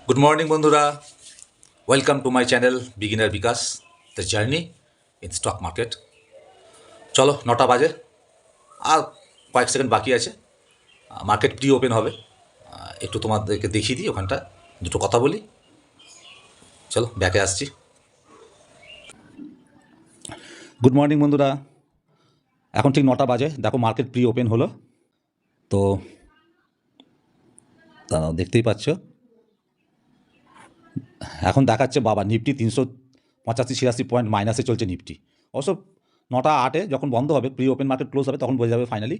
Good morning বন্ধুরা, welcome to my channel beginner Bikash the journey in stock market. চলো 9টা বাজে, আর কয়েক সেকেন্ড বাকি আছে। মার্কেট প্রি ওপেন হবে। একটু তোমাদেরকে দেখিয়ে দিই, ওখানটা দুটো কথা বলি। চলো ব্যাকে আসছি। গুড মর্নিং বন্ধুরা, এখন ঠিক 9টা বাজে। দেখো মার্কেট প্রি ওপেন হলো। তো দেখতেই পাচ্ছ, এখন দেখাচ্ছে বাবা নিফটি 385-86 পয়েন্ট মাইনাসে চলছে নিফটি। অবশ্য 9টা 8-এ যখন বন্ধ হবে, প্রি ওপেন মার্কেট ক্লোজ হবে, তখন বোঝা যাবে ফাইনালি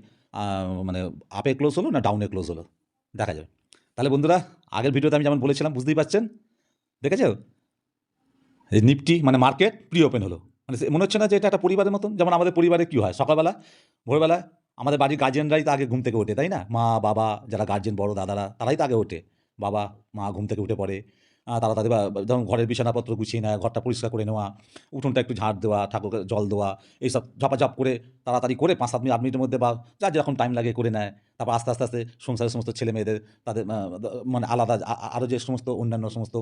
মানে আপে ক্লোজ হলো না ডাউনে ক্লোজ হলো, দেখা যাবে। তাহলে বন্ধুরা, আগের ভিডিওতে আমি যেমন বলেছিলাম, বুঝতেই পারছেন, দেখেছো এই নিফটি মানে মার্কেট প্রি ওপেন হলো। মানে মনে হচ্ছে না যে এটা একটা পরিবারের মতন? যেমন আমাদের পরিবারে কী হয়, সকালবেলা ভোরবেলা আমাদের বাড়ির গার্জিয়ানরাই তো আগে ঘুম থেকে ওঠে, তাই না? মা বাবা যারা গার্জিয়ান, বড় দাদারা, তারাই তো আগে ওঠে। বাবা মা ঘুম থেকে উঠে পড়ে, তারা তাদের ধরুন ঘরের বিছানাপত্র গুছিয়ে নেয়, ঘরটা পরিষ্কার করে নেওয়া, উঠোনটা একটু ঝাড় দেওয়া, ঠাকুরকে জল দেওয়া, এইসব ঝপাঝপ করে তাড়াতাড়ি করে 5-7 মিনিট 8 মিনিটের মধ্যে বা যার যেরকম টাইম লাগে করে নেয়। তারপর আস্তে আস্তে আস্তে সংসারের সমস্ত ছেলে মেয়েদের, তাদের মানে আলাদা আরও যে সমস্ত অন্যান্য সমস্ত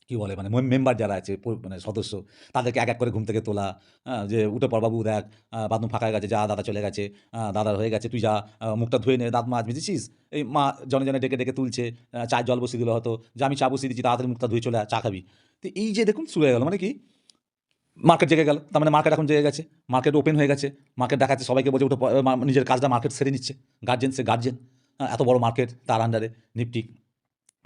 কী বলে মানে মেম্বার যারা আছে, মানে সদস্য, তাদেরকে এক এক করে ঘুম থেকে তোলা। যে উঠে পড় বাবু, দেখ বাথরুম ফাঁকা হয়ে গেছে, যা দাদা চলে গেছে, দাদার হয়ে গেছে, তুই যা মুখটা ধুয়ে নে, দাঁত মাছ মেজেছিস। এই মা জনে জনে ডেকে ডেকে তুলছে, চায়ের জল বসিয়ে দিল হয়তো, যে আমি চা বসিয়ে দিচ্ছি, তাড়াতাড়ি মুখটা ধুয়ে চলে চা খাবি। তো এই যে দেখুন শুরু হয়ে গেল, মানে কি মার্কেট জেগে গেল, তার মানে মার্কেট এখন জেগে গেছে, মার্কেট ওপেন হয়ে গেছে। মার্কেট দেখাচ্ছে সবাইকে, বলছে উঠে নিজের কাজটা মার্কেট সেরে নিচ্ছে। গার্জেন এত বড় মার্কেট, তার আন্ডারে নিফটি,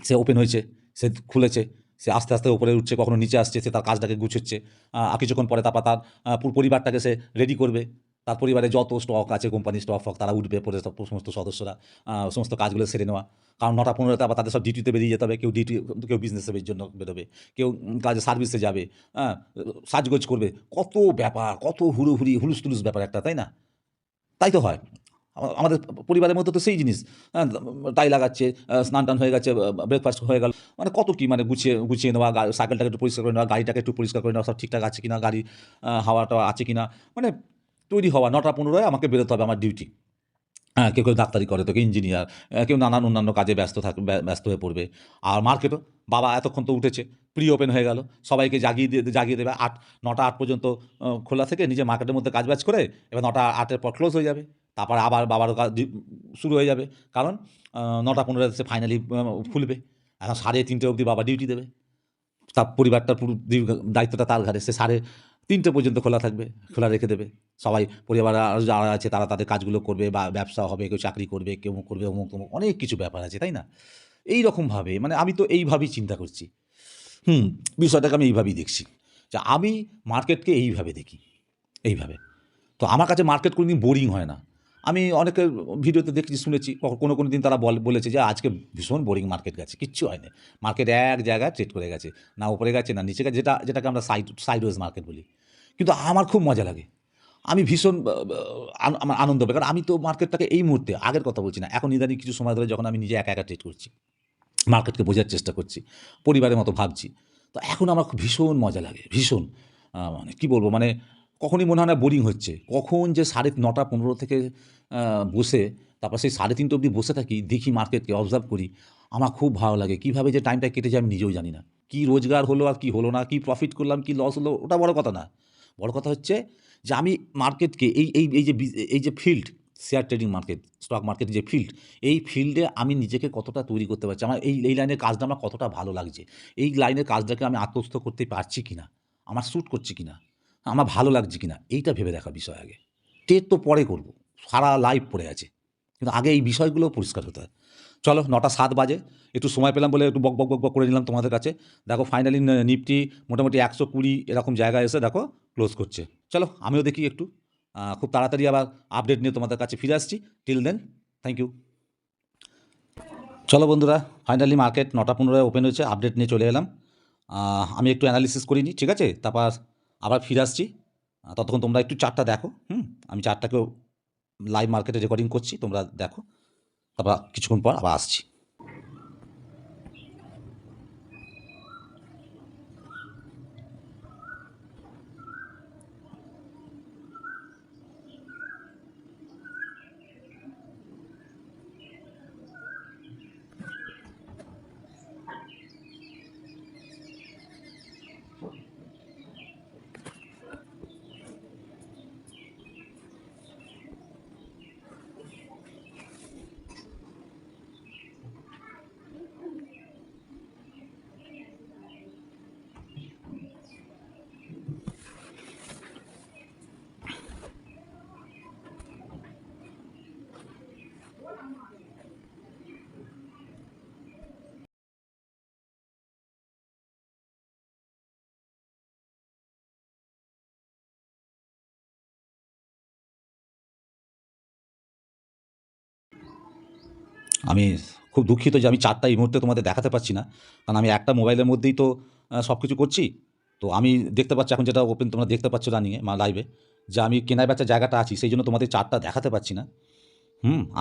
সে ওপেন হয়েছে, সে খুলেছে, সে আস্তে আস্তে উপরে উঠছে, কখনো নিচে আসছে, সে তার কাজটাকে গুছোচ্ছে। কিছুক্ষণ পরে তারপর তার পুরো পরিবারটাকে সে রেডি করবে। তার পরিবারে যত স্টক আছে, কোম্পানির স্টক ফক, তারা উঠবে, পরে সমস্ত সদস্যরা সমস্ত কাজগুলো সেরে নেওয়া। কারণ 9টা 15-তে আবার তাদের সব ডিউটিতে বেরিয়ে যেতে হবে। কেউ ডিউটি, কেউ বিজনেসের জন্য বেরোবে, কেউ কাজে সার্ভিসে যাবে, হ্যাঁ, সাজগোজ করবে। কত ব্যাপার, কত হুড়োহুড়ি হুলুস ব্যাপার একটা, তাই না? তাই তো হয়। আমাদের পরিবারের মধ্যে তো সেই জিনিস। হ্যাঁ, টাই লাগাচ্ছে, স্নান টান হয়ে গেছে, ব্রেকফাস্ট হয়ে গেল, মানে কত কী, মানে গুছিয়ে গুছিয়ে নেওয়া, সাইকেলটাকে একটু পরিষ্কার করে নেওয়া, গাড়িটাকে একটু পরিষ্কার করে নেওয়া, সব ঠিকঠাক আছে কিনা, গাড়ি হাওয়াটা আছে কিনা, মানে তৈরি হওয়া। 9টা 15-এ আমাকে বেরোতে হবে, আমার ডিউটি। হ্যাঁ, কেউ ডাক্তারি করে, তো কেউ ইঞ্জিনিয়ার, কেউ নানান অন্যান্য কাজে ব্যস্ত হয়ে পড়বে। আর মার্কেটও, বাবা এতক্ষণ তো উঠেছে, প্রি ওপেন হয়ে গেল, সবাইকে জাগিয়ে দেবে। 9টা 8 পর্যন্ত খোলা থেকে নিজে মার্কেটের মধ্যে কাজবাজ করে, এবার 9টা 8-এর পর ক্লোজ হয়ে যাবে। তারপর আবার বাবারও কাজ শুরু হয়ে যাবে, কারণ 9টা 15-এ সে ফাইনালি খুলবে। এখন 3:30 অবধি বাবা ডিউটি দেবে। তার পরিবারটার পুরো দায়িত্বটা তার ঘাড়ে। সে 3:30 পর্যন্ত খোলা থাকবে, খোলা রেখে দেবে। সবাই পরিবার আরও যারা আছে, তারা তাদের কাজগুলো করবে, বা ব্যবসা হবে, কেউ চাকরি করবে, কেউ করবে অমুক তমুক, অনেক কিছু ব্যাপার আছে, তাই না? এই রকমভাবে মানে আমি তো এইভাবেই চিন্তা করছি। হুম, বিষয়টাকে আমি এইভাবেই দেখছি, যে আমি মার্কেটকে এইভাবে দেখি, এইভাবে। তো আমার কাছে মার্কেট কোনোদিন বোরিং হয় না। আমি অনেকের ভিডিওতে দেখেছি, শুনেছি, কোনো দিন তারা বলেছে যে আজকে ভীষণ বোরিং মার্কেট গেছে। কিচ্ছু হয়নি। মার্কেট এক জায়গায় ট্রেড করে গেছে। না উপরে গেছে, না নিচে গেছে, যেটাকে আমরা সাইডওয়েজ মার্কেট বলি। কিন্তু আমার খুব মজা লাগে। আমি ভীষণ আমার আনন্দ পাই। কারণ আমি তো মার্কেটটাকে এই মুহূর্তে, আগের কথা বলছি না, এখন ইদানিং কিছু সময় ধরে যখন আমি নিজে একা ট্রেড করছি, মার্কেটকে বোঝার চেষ্টা করছি, পরিবারের মতো ভাবছি। তো এখন আমার খুব ভীষণ মজা লাগে, ভীষণ। মানে কী বলব, মানে কখনই মনে হয় না বোরিং হচ্ছে। কখন যে 9:30 থেকে আ বসে তারপর সেই 3:30 অবধি বসে থাকি, দেখি মার্কেটকে অবজার্ভ করি। আমার খুব ভালো লাগে। কীভাবে যে টাইমটা কেটে যায় আমি নিজেও জানি না। কী রোজগার হলো আর কী হলো না, কী প্রফিট করলাম, কী লস হলো, ওটা বড় কথা না। বড় কথা হচ্ছে যে আমি মার্কেটকে এই যে field, share trading market, stock মার্কেটের যে ফিল্ড, এই ফিল্ডে আমি নিজেকে কতটা তৈরি করতে পারছি। আমার এই লাইনের কাজটা আমার কতটা ভালো লাগছে। এই লাইনের কাজটাকে আমি আত্মস্থ করতে পারছি কিনা, আমার স্যুট করছে কিনা, আমার ভালো লাগছে কিনা, এইটা ভেবে দেখার বিষয় আগে। টেট তো পরে করব, সারা লাইফ পড়ে আছে। কিন্তু আগে এই বিষয়গুলো পরিষ্কার হতে হয়। চলো 9টা 7 বাজে, একটু সময় পেলাম বলে একটু বক করে নিলাম তোমাদের কাছে। দেখো ফাইনালি নিফটি মোটামুটি 120 এরকম জায়গায় এসে দেখো ক্লোজ করছে। চলো আমিও দেখি একটু, খুব তাড়াতাড়ি আবার আপডেট নিয়ে তোমাদের কাছে ফিরে আসছি। Till then, thank you. চলো বন্ধুরা, ফাইনালি মার্কেট 9টা 15-এ ওপেন হয়েছে, আপডেট নিয়ে চলে এলাম। আমি একটু অ্যানালিসিস করে নিই, ঠিক আছে? তারপর আবার ফিরে আসছি। ততক্ষণ তোমরা একটু চার্টটা দেখো। আমি চার্টটাকেও লাইভ মার্কেটে রেকর্ডিং করছি, তোমরা দেখো। তারপর কিছুক্ষণ পর আবার আসছি। আমি খুব দুঃখিত যে আমি চার্টটা এই মুহূর্তে তোমাদের দেখাতে পারছি না, কারণ আমি একটা মোবাইলের মধ্যেই তো সব কিছু করছি। তো আমি দেখতে পাচ্ছি এখন যেটা ওপেন তোমরা দেখতে পাচ্ছ রানিংয়ে লাইভে, যে আমি কেনায় বেচার জায়গাটা আছি, সেই জন্য তোমাদের চার্টটা দেখাতে পারছি না।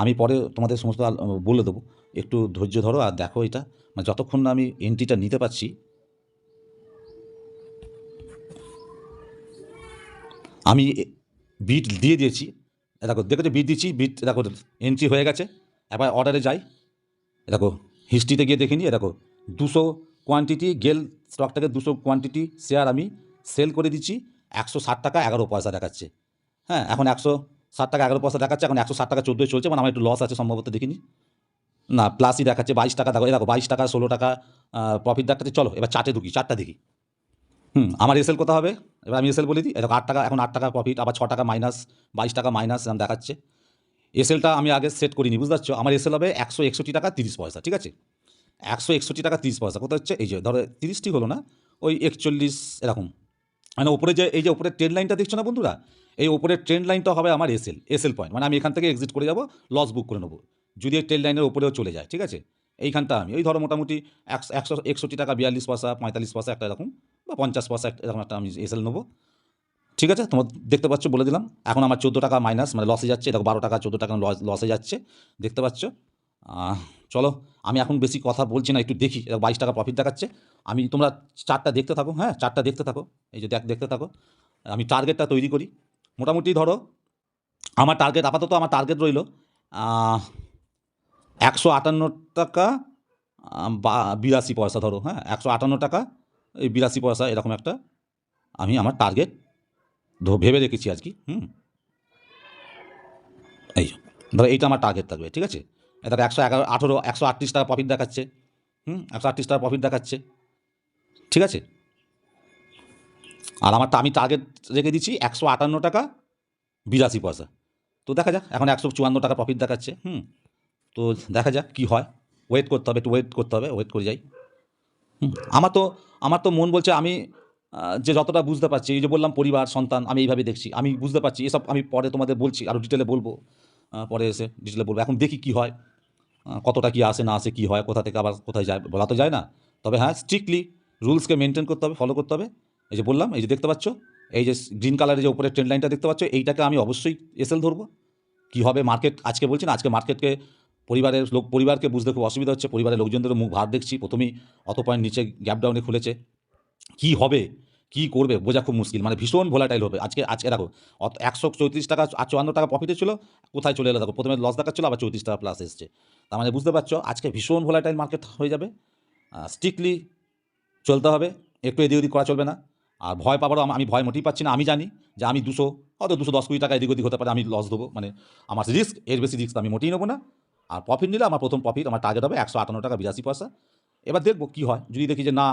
আমি পরে তোমাদের সমস্ত বলে দেবো। একটু ধৈর্য ধরো আর দেখো এটা, মানে যতক্ষণ না আমি এন্ট্রিটা নিতে পারছি। আমি বিট দিয়ে দিয়েছি, দেখো দেখো বিট দিচ্ছি, বিট দেখো এন্ট্রি হয়ে গেছে। এবার অর্ডারে যাই, দেখো হিস্ট্রিতে গিয়ে দেখে নিই, দেখো 200 কোয়ান্টিটি গেল স্টকটাকে 200 কোয়ান্টিটি শেয়ার আমি সেল করে দিচ্ছি, 160 টাকা 11 পয়সা দেখাচ্ছে। হ্যাঁ, এখন 160 টাকা 11 পয়সা দেখাচ্ছে, এখন 160 টাকা 14 চলছে, মানে আমার একটু লস আছে সম্ভবত, দেখিনি। না, প্লাসই দেখাচ্ছে, 22 টাকা দেখো, দেখো 22 টাকা 16 টাকা প্রফিট দেখাচ্ছে। চলো এবার চার্টে ঢুকি, চারটা দেখি। আমার এসএল কত হবে, এবার আমি এসএল বলে দিই। দেখো 8 টাকা, এখন 8 টাকা প্রফিট, আবার 6 টাকা মাইনাস, 22 টাকা মাইনাস এরকম দেখাচ্ছে। এসএলটা আমি আগে সেট করিনি, বুঝতে পারছো। আমার এসএল হবে 161 টাকা 30 পয়সা, ঠিক আছে। 161 টাকা 30 পয়সা কোথায় হচ্ছে, এই যে ধরো 30টি হলো না, ওই 41 এরকম। মানে ওপরে যে এই যে ওপরের ট্রেন্ড লাইনটা দেখছো না বন্ধুরা, এই ওপরের ট্রেন্ড লাইনটা হবে আমার এসএল পয়েন্ট, মানে আমি এখান থেকে এক্সিট করে যাব, লস বুক করে নেবো যদি এই ট্রেন্ড লাইনের ওপরেও চলে যায়, ঠিক আছে। এইখানটা আমি ওই ধরো মোটামুটি 161 টাকা 42 পয়সা 45 পয়সা একটা এরকম, বা 50 পয়সা এরকম একটা আমি এসএল নেবো, ঠিক আছে। তোমরা দেখতে পাচ্ছ, বলে দিলাম। এখন আমার 14 টাকা মাইনাস, মানে লসে যাচ্ছে, দেখো 12 টাকা 14 টাকা লসে যাচ্ছে, দেখতে পাচ্ছ। চলো আমি এখন বেশি কথা বলছি না, একটু দেখি। 22 টাকা প্রফিট দেখাচ্ছে। আমি তোমরা চার্টটা দেখতে থাকো, হ্যাঁ চার্টটা দেখতে থাকো, এই যে দেখতে থাকো। আমি টার্গেটটা তৈরি করি। মোটামুটি ধরো আমার টার্গেট, আপাতত আমার টার্গেট রইল 158 টাকা 82 পয়সা, ধরো হ্যাঁ 158 টাকা এই 82 পয়সা এরকম একটা আমি আমার টার্গেট ভেবে রেখেছি আজকে। এই ধরো এইটা আমার টার্গেট থাকবে, ঠিক আছে। এটা 138 টাকা প্রফিট দেখাচ্ছে, 138 টাকা প্রফিট দেখাচ্ছে, ঠিক আছে। আর আমি টার্গেট রেখে দিচ্ছি 158 টাকা 82 পয়সা। তো দেখা যাক, এখন 154 টাকা প্রফিট দেখাচ্ছে। তো দেখা যাক কী হয়, ওয়েট করতে হবে, একটু ওয়েট করতে হবে, ওয়েট করে যাই। আমার তো আমার তো মন বলছে, আমি যে যতটা বুঝতে পারছি, এই যে বললাম পরিবার সন্তান, আমি এইভাবে দেখছি, আমি বুঝতে পারছি। এসব আমি পরে তোমাদের বলছি, আরও ডিটেলে বলবো, পরে এসে ডিটেলে বলবো। এখন দেখি কী হয়, কতটা কী আসে না আসে, কী হয়, কোথা থেকে আবার কোথায় যায়, বলা তো যায় না। তবে হ্যাঁ, স্ট্রিক্টলি রুলসকে মেনটেন করতে হবে, ফলো করতে হবে। এই যে বললাম, এই যে দেখতে পাচ্ছ, এই যে গ্রিন কালারের যে উপরে ট্রেন্ড লাইনটা দেখতে পাচ্ছ, এইটাকে আমি অবশ্যই এসএল ধরবো। কী হবে মার্কেট আজকে বলছি না, আজকে মার্কেটকে পরিবারকে বুঝতে খুব অসুবিধা হচ্ছে। পরিবারের লোকজনদেরও মুখ ভার দেখছি, প্রথমেই অত পয়েন্ট নিচে গ্যাপ ডাউনে খুলেছে। কী হবে, কী করবে বোঝা খুব মুশকিল, মানে ভীষণ ভোলাটাইল হবে আজকে দেখো 134 টাকা আর 54 টাকা প্রফিটে ছিল, কোথায় চলে এলো দেখো, প্রথমে লস দেখাচ্ছিল, আবার 34 টাকা প্লাস এসছে। তার মানে বুঝতে পারছো আজকে ভীষণ ভোলাটাইল মার্কেট হয়ে যাবে। স্ট্রিক্টলি চলতে হবে, একটু এদিক ওদিক করা চলবে না। আর ভয় পাবারও আমি ভয় মোটেই পাচ্ছি না। আমি জানি যে আমি 210-20 টাকা এদিক ওদিক হতে পারে, আমি লস দেবো, মানে আমার রিস্ক, এর বেশি রিস্ক আমি মোটেই নেবো না। আর প্রফিট নিলে আমার প্রথম প্রফিট, আমার টার্গেট হবে 158 টাকা 82 পয়সা। এবার দেখবো কী হয়, যদি দেখি যে না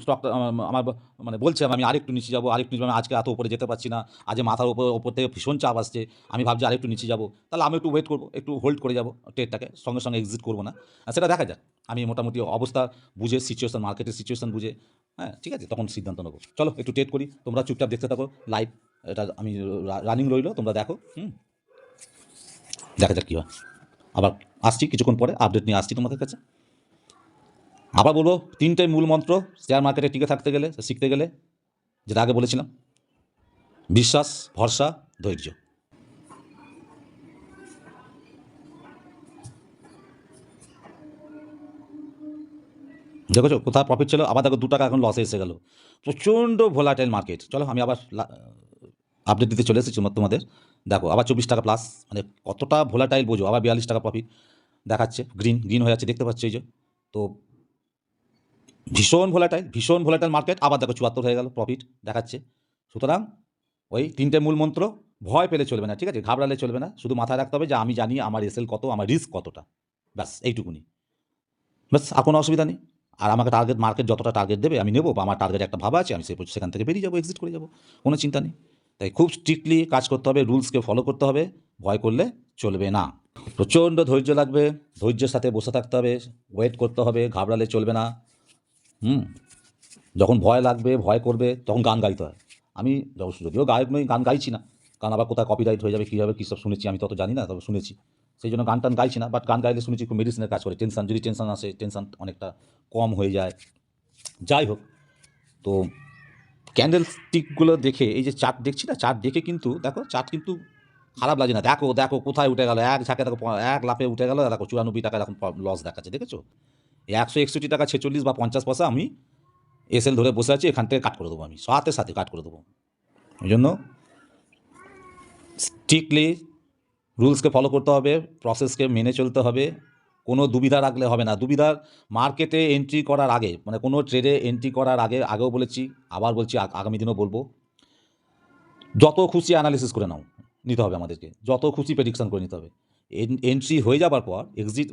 স্টকটা আমার মানে বলছে আমি আরেকটু নিচে যাবো, আরেকটু নিচে, আমি আজকে এত উপরে যেতে পারছি না, আজ মাথার ওপর থেকে ভীষণ চাপ আসছে, আমি ভাবছি আরেকটু নিচে যাবো, তাহলে আমি একটু ওয়েট করবো, একটু হোল্ড করে যাবো ট্রেডটাকে, সঙ্গে সঙ্গে এক্সিট করবো না। সেটা দেখা যাক, আমি মোটামুটি অবস্থা বুঝে, সিচুয়েশন, মার্কেটের সিচুয়েশন বুঝে, হ্যাঁ ঠিক আছে, তখন সিদ্ধান্ত নেবো। চলো একটু ট্রেড করি, তোমরা চুপচাপ দেখতে থাকো লাইভ, এটা আমি রানিং রইলো, তোমরা দেখো। দেখা যাক কী হয়। আবার আসছি কিছুক্ষণ পরে, আপডেট নিয়ে আসছি তোমাদের কাছে। আবার বলবো, 3টে মূল মন্ত্র শেয়ার মার্কেটে টিকে থাকতে গেলে, শিখতে গেলে, যেটা আগে বলেছিলাম: বিশ্বাস, ভরসা, ধৈর্য। দেখেছো কোথায় প্রফিট ছিল, আবার দেখো 2 টাকা এখন লসে এসে গেল। প্রচণ্ড ভোলাটাইল মার্কেট। চলো আমি আবার আপডেট দিতে চলে এসেছি তোমাদের। দেখো আবার 24 টাকা প্লাস, মানে কতটা ভোলাটাইল বোঝো। আবার 42 টাকা প্রফিট দেখাচ্ছে, গ্রিন হয়ে যাচ্ছে, দেখতে পাচ্ছ এই যে। তো ভীষণ ভোলাটাইল মার্কেট। আবার দেখো 74 হয়ে গেল প্রফিট দেখাচ্ছে। সুতরাং ওই 3টে মূল মন্ত্র, ভয় পেলে চলবে না, ঠিক আছে, ঘাবড়ালে চলবে না। শুধু মাথায় রাখতে হবে যে আমি জানি আমার এসএল কত, আমার রিস্ক কতটা, ব্যাস এইটুকুনি। ব্যাস, আর কোনো অসুবিধা নেই। আর আমাকে মার্কেট যতটা টার্গেট দেবে আমি নেবো, বা আমার টার্গেট একটা ভাবা আছে, আমি সেখান থেকে বেরিয়ে যাবো, এক্সিট করে যাবো, কোনো চিন্তা নেই। তাই খুব স্ট্রিক্টলি কাজ করতে হবে, রুলসকে ফলো করতে হবে, ভয় করলে চলবে না। প্রচণ্ড ধৈর্য লাগবে, ধৈর্যের সাথে বসে থাকতে হবে, ওয়েট করতে হবে, ঘাবড়ালে চলবে না। যখন ভয় লাগবে, ভয় করবে, তখন গান গাইতে হয়। আমি যদিও গায়ক নই, গান গাইছি না, কারণ আবার কোথায় কপিরাইট হয়ে যাবে, কী হবে, কী সব শুনেছি, আমি তত জানি না, তবে শুনেছি। সেই জন্য গান টান গাইছি না, বাট গান গাইলে শুনেছি খুব মেডিসিনের কাজ করে। টেনশন যদি টেনশন আসে, টেনশন অনেকটা কম হয়ে যায়। যাই হোক, তো ক্যান্ডেল স্টিকগুলো দেখে, এই যে চার্ট দেখছি না, চার্ট দেখে কিন্তু দেখো, চার্ট কিন্তু খারাপ লাগে না। দেখো দেখো কোথায় উঠে গেল, এক ঝাঁকে দেখো, এক লাফে উঠে গেল। দেখো 94 টাকা এখন লস দেখাচ্ছে, দেখেছো? 161 টাকা 46 বা 50 পয়সা আমি এসএল ধরে বসে আছি, এখান থেকে কাট করে দেবো, আমি সাথে সাথে কাট করে দেবো। ওই জন্য স্ট্রিক্টলি রুলসকে ফলো করতে হবে, প্রসেসকে মেনে চলতে হবে। কোনো দুবিধা রাখলে হবে না। দুবিধার মার্কেটে এন্ট্রি করার আগে, মানে কোনো ট্রেডে এন্ট্রি করার আগে, আগেও বলেছি, আবার বলছি, আগামী দিনও বলবো, যত খুশি অ্যানালিসিস করে নিতে হবে আমাদেরকে, যত খুশি প্রেডিকশন করে নিতে হবে। এন্ট্রি হয়ে যাবার পর এক্সিট,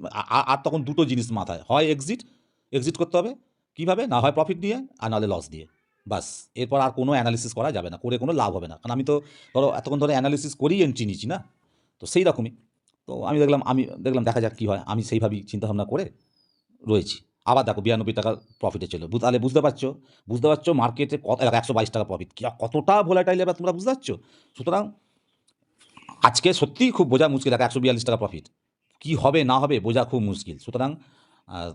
আর তখন দুটো জিনিস মাথায়, হয় এক্সিট করতে হবে কীভাবে, না হয় প্রফিট নিয়ে, আর নাহলে লস দিয়ে। বাস, এরপর আর কোনো অ্যানালিসিস করা যাবে না, করে কোনো লাভ হবে না। কারণ আমি তো ধরো এতক্ষণ ধরে অ্যানালিসিস করেই এন্ট্রি নিচ্ছি না, তো সেই রকমই। তো আমি দেখলাম দেখা যাক কী হয়। আমি সেইভাবেই চিন্তাভাবনা করে রয়েছি। আবার দেখো 92 টাকার প্রফিটে ছিল। তাহলে বুঝতে পারছো মার্কেটে কত, 122 টাকা প্রফিট, কতটা ভোলাটাইল এবার তোমরা বুঝতে পারছো। সুতরাং আজকে সত্যিই খুব বোঝা মুশকিল। 142 টাকা প্রফিট কী হবে না হবে বোঝা খুব মুশকিল। সুতরাং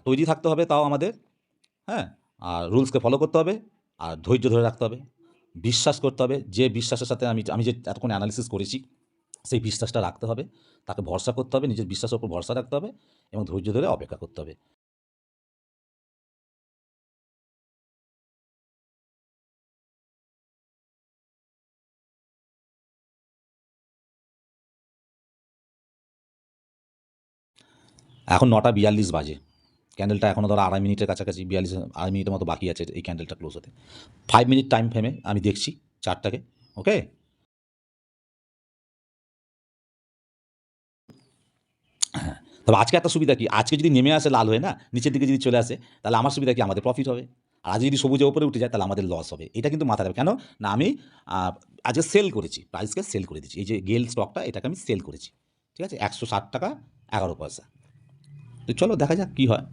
তৈরি থাকতে হবে তাও আমাদের, হ্যাঁ। আর রুলসকে ফলো করতে হবে, আর ধৈর্য ধরে রাখতে হবে, বিশ্বাস করতে হবে। যে বিশ্বাসের সাথে আমি যে এতক্ষণ অ্যানালিসিস করেছি, সেই বিশ্বাসটা রাখতে হবে, তাকে ভরসা করতে হবে, নিজের বিশ্বাসের উপর ভরসা রাখতে হবে, এবং ধৈর্য ধরে অপেক্ষা করতে হবে। এখন 9টা 42 বাজে। ক্যান্ডেলটা এখনও ধরো 2.5 মিনিটের কাছাকাছি, 2.5 মিনিটের মতো বাকি আছে এই ক্যান্ডেলটা ক্লোজ হতে। 5 মিনিট টাইম ফ্রেমে আমি দেখছি চার্টটাকে। ওকে, তবে আজকে একটা সুবিধা কি, আজকে যদি নেমে আসে লাল হয়ে, না নিচের দিকে যদি চলে আসে, তাহলে আমার সুবিধা কি, আমাদের প্রফিট হবে। আর আজ যদি সবুজে ওপরে উঠে যায়, তাহলে আমাদের লস হবে। এটা কিন্তু মাথায় রাখবে। কেন না, আমি আজকে সেল করেছি, প্রাইসকে সেল করে দিচ্ছি। এই যে গেল স্টকটা, এটাকে আমি সেল করেছি, ঠিক আছে, 160 টাকা 11 পয়সা। তো চলো দেখা যাক কী হয়।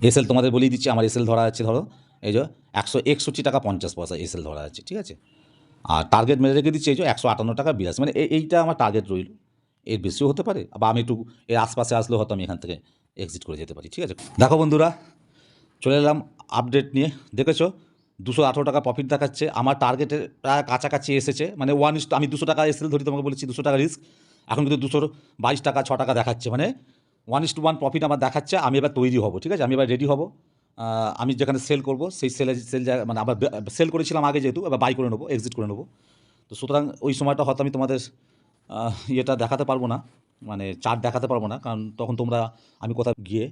এসএল তোমাদের বলেই দিচ্ছি, আমার এসএল ধরা আছে ধরো, এই যে 161 টাকা 50 পয়সা এসএল ধরা আছে, ঠিক আছে। আর টার্গেট মেরে রেখে দিচ্ছি এই যে 158 টাকা 82, মানে এইটা আমার টার্গেট রইল। এর বেশিও হতে পারে, বা আমি একটু এর আশপাশে আসলেও হয়তো আমি এখান থেকে এক্সিট করে যেতে পারি, ঠিক আছে। দেখো বন্ধুরা, চলে এলাম আপডেট নিয়ে। দেখেছো 218 টাকা প্রফিট দেখাচ্ছে, আমার টার্গেটের প্রায় কাছাকাছি এসেছে। মানে আমি 200 টাকা এসএল ধরি, তোমাকে বলেছি 200 টাকা রিস্ক, এখন কিন্তু 222 টাকা 6 টাকা দেখাচ্ছে। মানে 1:1 প্রফিট আমার দেখাচ্ছে। আমি এবার তৈরি হব, ঠিক আছে, আমি এবার রেডি হব। আমি যেখানে সেল করব, সেই সেল জায়গা, মানে আবার সেল করেছিলাম আগে, যেহেতু এবার বাই করে নেবো, এক্সিট করে নেবো। তো সুতরাং ওই সময়টা হয়তো আমি তোমাদের ইয়েটা দেখাতে পারবো না, মানে চার্ট দেখাতে পারবো না, কারণ তখন তোমরা আমি কোথাও গিয়ে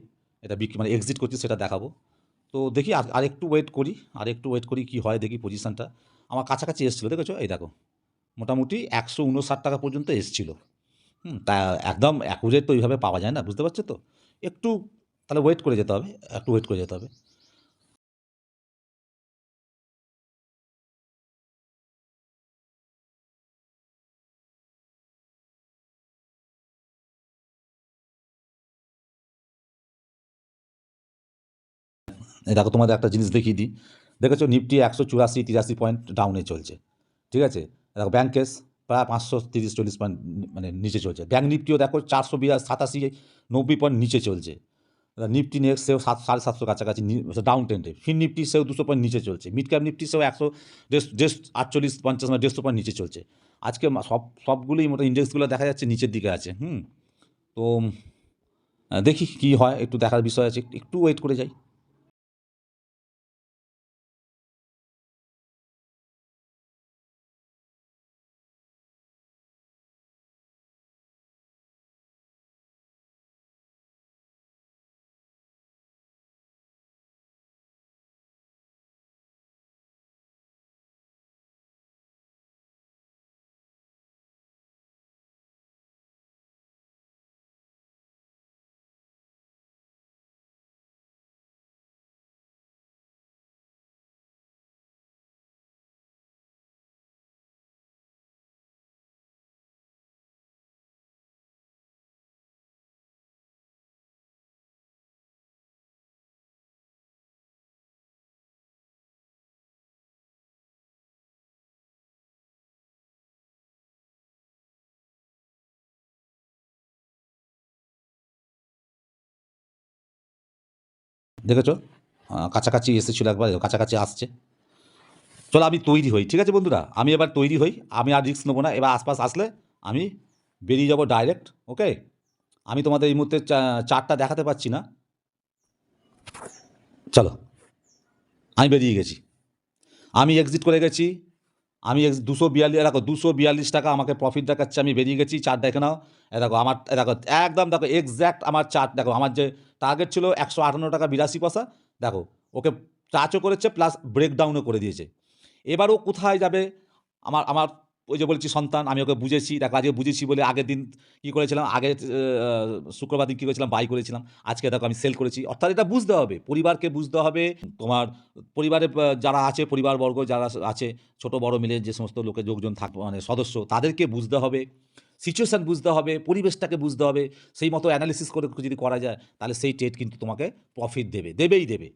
এটা মানে এক্সিট করছি সেটা দেখাবো। তো দেখি আরেকটু ওয়েট করি কী হয়, দেখি। পজিশানটা আমার কাছাকাছি এসেছিলো, দেখেছো, এই দেখো, মোটামুটি 159 টাকা পর্যন্ত এসেছিলো। তা একদম অ্যাকুরেট তো ওইভাবে পাওয়া যায় না, বুঝতে পারছো তো। একটু তাহলে ওয়েট করে যেতে হবে, একটু ওয়েট করে যেতে হবে। এই দেখো, তোমাদের একটা জিনিস দেখিয়ে দিই। দেখেছো নিফটি 184-83 পয়েন্ট ডাউনে চলছে, ঠিক আছে। দেখো ব্যাংকেস প্রায় 530-40 পয়েন্ট মানে নিচে চলছে। ব্যাংক নিফটিও দেখো 487-90 পয়েন্ট নিচে চলছে। নিফটি নেক্সট সেও 750 কাছাকাছি ডাউন ট্রেন্ডে। ফিন নিফটি সেও 200 পয়েন্ট নিচে চলছে। মিড ক্যাপ নিফটি সেও 148-50 মানে 150 পয়েন্ট নিচে চলছে। আজকে সবগুলোই মোটামুটি ইন্ডেক্সগুলো দেখা যাচ্ছে নিচের দিকে আছে। তো দেখি কী হয়, একটু দেখার বিষয় আছে, একটু ওয়েট করে যাই। দেখেছো কাছাকাছি এসেছিলো একবার, কাছাকাছি আসছে। চলো আমি তৈরি হই, ঠিক আছে বন্ধুরা, আমি এবার তৈরি হই, আমি আর রিস্ক নেবো না, এবার আশপাশ আসলে আমি বেরিয়ে যাবো ডাইরেক্ট। ওকে, আমি তোমাদের এই মুহূর্তে চারটা দেখাতে পাচ্ছি না। চলো, আমি বেরিয়ে গেছি, আমি এক্সিট করে গেছি। আমি 242 দেখো, 242 টাকা আমাকে প্রফিট দেখাচ্ছে, আমি বেরিয়ে গেছি। চার্ট দেখে নাও, এ দেখো আমার, এ দেখো একদম, দেখো এক্স্যাক্ট আমার চার্ট দেখো, আমার যে টার্গেট ছিল 158 টাকা 82 পয়সা, দেখো ওকে টাচও করেছে প্লাস ব্রেকডাউনও করে দিয়েছে। এবারও কোথায় যাবে, আমার আমার ওই যে বলছি সন্তান, আমি ওকে বুঝেছি, দেখো আজকে বুঝেছি বলে আগের দিন কী করেছিলাম, আগের শুক্রবার দিন কী করেছিলাম, বাই করেছিলাম, আজকে দেখো আমি সেল করেছি। অর্থাৎ এটা বুঝতে হবে, পরিবারকে বুঝতে হবে, তোমার পরিবারে যারা আছে, পরিবারবর্গ যারা আছে, ছোট বড় মিলে যে সমস্ত লোকের লোকজন থাক, মানে সদস্য, তাদেরকে বুঝতে হবে, সিচুয়েশান বুঝতে হবে, পরিবেশটাকে বুঝতে হবে। সেই মতো অ্যানালিসিস করে যদি করা যায়, তাহলে সেই ট্রেড কিন্তু তোমাকে প্রফিট দেবে, দেবেই দেবে।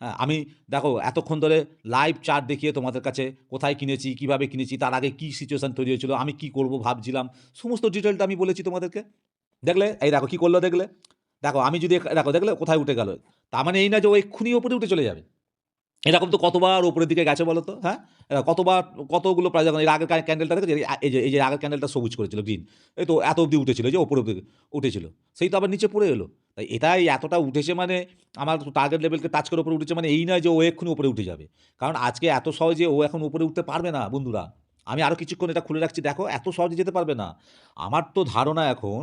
হ্যাঁ, আমি দেখো এতক্ষণ ধরে লাইভ চার্ট দেখিয়ে তোমাদের কাছে কোথায় কিনেছি, কিভাবে কিনেছি, তার আগে কী সিচুয়েশান তৈরি হয়েছিল, আমি কী করব ভাবছিলাম, সমস্ত ডিটেলটা আমি বলেছি তোমাদেরকে। দেখলে, এই দেখো কী করলো, দেখলে, দেখো আমি যদি দেখো, দেখলে কোথায় উঠে গেল, তার মানে এই না যে ও এক্ষুনি ওপরে উঠে চলে যাবে। এরকম তো কতবার উপরের দিকে গেছে বলো তো, হ্যাঁ? কতবার, কতগুলো প্রাইস, দেখো এর আগের ক্যান্ডেলটা দেখো, এই যে আগের ক্যান্ডেলটা সবুজ করেছিল, গ্রিন, এই তো এত অবধি উঠেছিল, এই যে ওপরে অবধি উঠেছিল, সেই তো আবার নিচে পড়ে এলো। তাই এটাই এতটা উঠেছে মানে, আমার টার্গেট লেভেলকে টাচ করে উপরে উঠেছে মানে এই নয় যে ও এক্ষুনি উপরে উঠে যাবে। কারণ আজকে এত সহজে ও এখন উপরে উঠতে পারবে না বন্ধুরা। আমি আরও কিছুক্ষণ এটা খুলে রাখছি, দেখো এত সহজে যেতে পারবে না। আমার তো ধারণা এখন,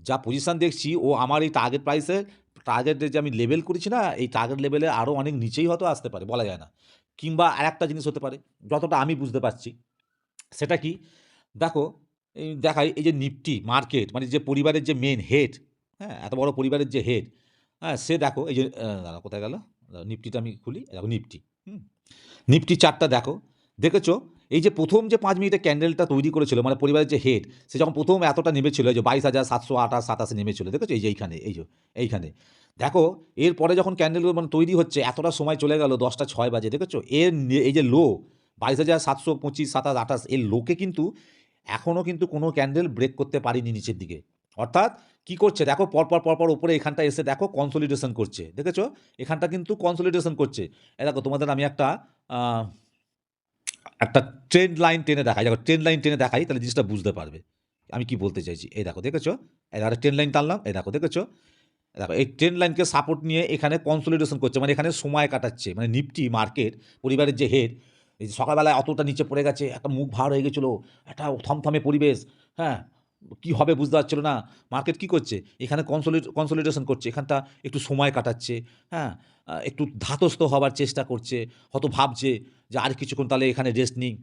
যা পজিশন দেখছি, ও আমার এই টার্গেট প্রাইসে, টার্গেটের যে আমি লেভেল করেছি না, এই টার্গেট লেভেলে আরও অনেক নিচেই হয়তো আসতে পারে, বলা যায় না। কিংবা আরেকটা জিনিস হতে পারে, যতটা আমি বুঝতে পারছি, সেটা কি, দেখো এই দেখাই, এই যে নিফটি মার্কেট, মানে যে পরিবারের যে মেন হেড, হ্যাঁ, এত বড় পরিবারের যে হেড, হ্যাঁ, সে দেখো এই যে দাঁড়াও, কোথায় গেল, নিফটিটা আমি খুলি, দেখো নিফটি, নিফটি চার্টটা দেখো, দেখেছো এই যে প্রথম যে 5 মিনিটের ক্যান্ডেলটা তৈরি করেছিল, মানে পরিবারের যে হেড, সে যখন প্রথম এতটা নেমেছিল, এই যে 22,728 নেমেছিল, দেখেছো এই যে এইখানে, এই যে এইখানে, দেখো এরপরে যখন ক্যান্ডেল মানে তৈরি হচ্ছে, এতটা সময় চলে গেল, 10টা 6 বাজে, দেখেছো এর এই যে লো 22,725, 27, 28, এর লোকে কিন্তু এখনও কিন্তু কোনো ক্যান্ডেল ব্রেক করতে পারিনি নিচের দিকে। অর্থাৎ কি করছে দেখো, পরপর পরপর উপরে এখানটা এসে দেখো কনসলিডেশন করছে, দেখেছো এখানটা কিন্তু কনসলিডেশন করছে। এ দেখো তোমাদের আমি আহ, একটা ট্রেন্ড লাইন টেনে দেখাই, দেখো ট্রেন্ড লাইন টেনে দেখাই, তাহলে জিনিসটা বুঝতে পারবে আমি কি বলতে চাইছি। এই দেখো, দেখেছো, এই দেখো ট্রেন্ড লাইন টানলাম, এই দেখো, দেখেছো, দেখো এই ট্রেন্ড লাইনকে সাপোর্ট নিয়ে এখানে কনসলিডেশন করছে, মানে এখানে সময় কাটাচ্ছে, মানে নিফটি মার্কেট পরিবারের যে হেড, এই যে সকালবেলায় অতটা নিচে পড়ে গেছে, একটা মুখ ভার হয়ে গেছিলো, একটা থমথমে পরিবেশ, হ্যাঁ, কি হবে বুঝতে পারছিল না। মার্কেট কি করছে, এখানে কনসলিডেশন করছে, এখানটা একটু সময় কাটাচ্ছে, হ্যাঁ, একটু ধাতস্থ হবার চেষ্টা করছে, হয়তো ভাবছে যে আর কিছুক্ষণ তাহলে এখানে রেস্ট নিই,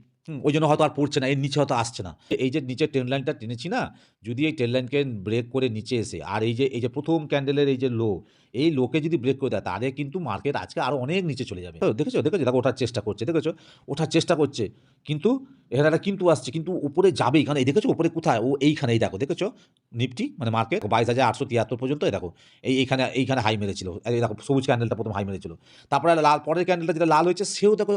ওই জন্য হয়তো আর পড়ছে না, এর নিচে হয়তো আসছে না। এই যে নিচে ট্রেন লাইনটা টেনেছি না, যদি এই ট্রেন লাইনকে ব্রেক করে নিচে এসে, আর এই যে প্রথম ক্যান্ডেলের এই যে লো, এই লোকে যদি ব্রেক করে দেয়, তাহলে কিন্তু মার্কেট আজকে আরও অনেক নিচে চলে যাবে। দেখেছো, দেখেছো, দেখো ওঠার চেষ্টা করছে, দেখেছো ওঠার চেষ্টা করছে, কিন্তু এখানে একটা কিন্তু আসছে, কিন্তু উপরে যাবেই, কারণ এই দেখেছো উপরে কোথায়, ও এইখানে, এই দেখো, দেখেছো নিফটি মানে মার্কেট 22,873 পর্যন্ত, এই দেখো এইখানে, এইখানে হাই মেরেছিল, এই দেখো সবুজ ক্যান্ডেলটা প্রথম হাই মেরেছিল, তারপরে লাল, পরের ক্যান্ডেলটা যেটা লাল হয়েছে, সেও দেখো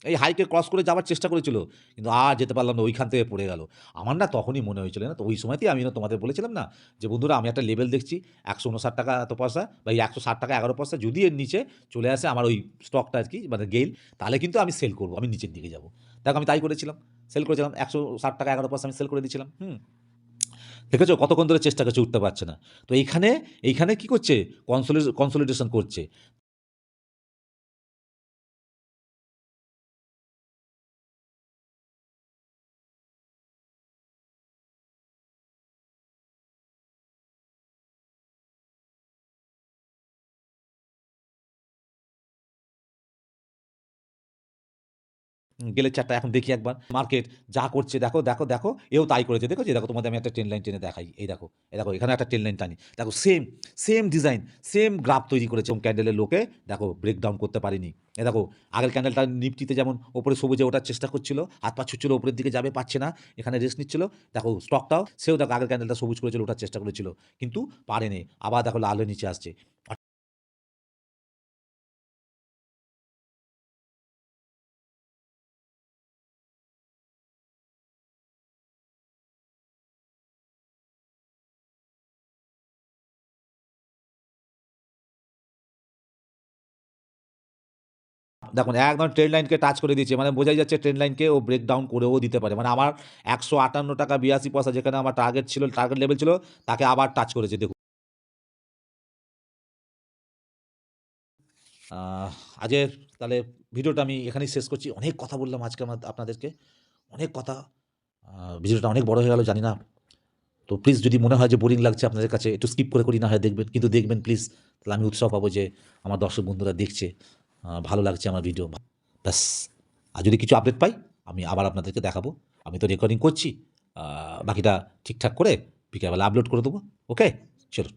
এই হাইকে ক্রস করে যাওয়ার চেষ্টা করেছিল, কিন্তু আর যেতে পারলাম না, ওইখান থেকে পড়ে গেল। আমার না তখনই মনে হয়েছিল না, তো ওই সময়তেই আমি না তোমাদের বলেছিলাম না, যে বন্ধুরা আমি একটা লেভেল দেখছি 159 টাকা এত পয়সা, বা এই 160 টাকা 11 পয়সা, যদি এর নিচে চলে আসে আমার ওই স্টকটা আর কি, মানে গেইল, তাহলে কিন্তু আমি সেল করবো, আমি নিচের দিকে যাবো। দেখো আমি তাই করেছিলাম, সেল করেছিলাম 160 টাকা 11 পয়সা, আমি সেল করে দিয়েছিলাম। দেখেছো কতক্ষণ ধরে চেষ্টা করছে, উঠতে পারছে না। তো এইখানে, এইখানে কি করছে, কনসলিডেশন করছে। গেলে চারটা এখন দেখি একবার মার্কেট যা করছে, দেখো দেখো দেখো, এও তাই করেছে, দেখো যে দেখো তোমাদের আমি একটা ট্রেন লাইন টেনে দেখাই, এই দেখো, এই দেখো এখানে একটা ট্রেন লাইন টানি, দেখো same, same design, same graph তৈরি করেছে, এবং ক্যান্ডেলের লোকে দেখো ব্রেকডাউন করতে পারিনি। এ দেখো আগের ক্যান্ডেলটা নিফটিতে যেমন ওপরে সবুজে ওঠার চেষ্টা করছিল, হাত পা ছুটছিল, উপরের দিকে যাবে, পাচ্ছে না, এখানে রেস্ট নিচ্ছিল, দেখো স্টকটাও সেও দেখো আগের ক্যান্ডেলটা সবুজ করেছিল, ওঠার চেষ্টা করেছিল, কিন্তু পারেনি, আবার দেখো লাল হয়ে নিচে আসছে। দেখুন একদম ট্রেন্ড লাইনকে টাচ করে দিয়েছে, মানে বোঝাই যাচ্ছে ট্রেন্ড লাইনকে ও ব্রেক ডাউন করেও দিতে পারে। মানে আমার 158 টাকা 82 পয়সা যেখানে আমার টার্গেট ছিল, টার্গেট লেভেল ছিল, তাকে আবার টাচ করেছে দেখুন। আজকের তাহলে ভিডিওটা আমি এখানেই শেষ করছি। অনেক কথা বললাম আজকে আপনাদেরকে, অনেক কথা। ভিডিওটা অনেক বড় হয়ে গেল জানি না। তো প্লিজ যদি মনে হয় যে বোরিং লাগছে আপনাদের কাছে, একটু স্কিপ করে করি না হয় দেখবেন, কিন্তু দেখবেন প্লিজ, তাহলে আমি উৎসাহ পাবো যে আমার দর্শক বন্ধুরা দেখছে, ভালো লাগছে আমার ভিডিও, ব্যাস। আর যদি কিছু আপডেট পাই আমি আবার আপনাদেরকে দেখাবো। আমি তো রেকর্ডিং করছি, বাকিটা ঠিকঠাক করে বিকেলবেলা আপলোড করে দেবো। ওকে, চলো।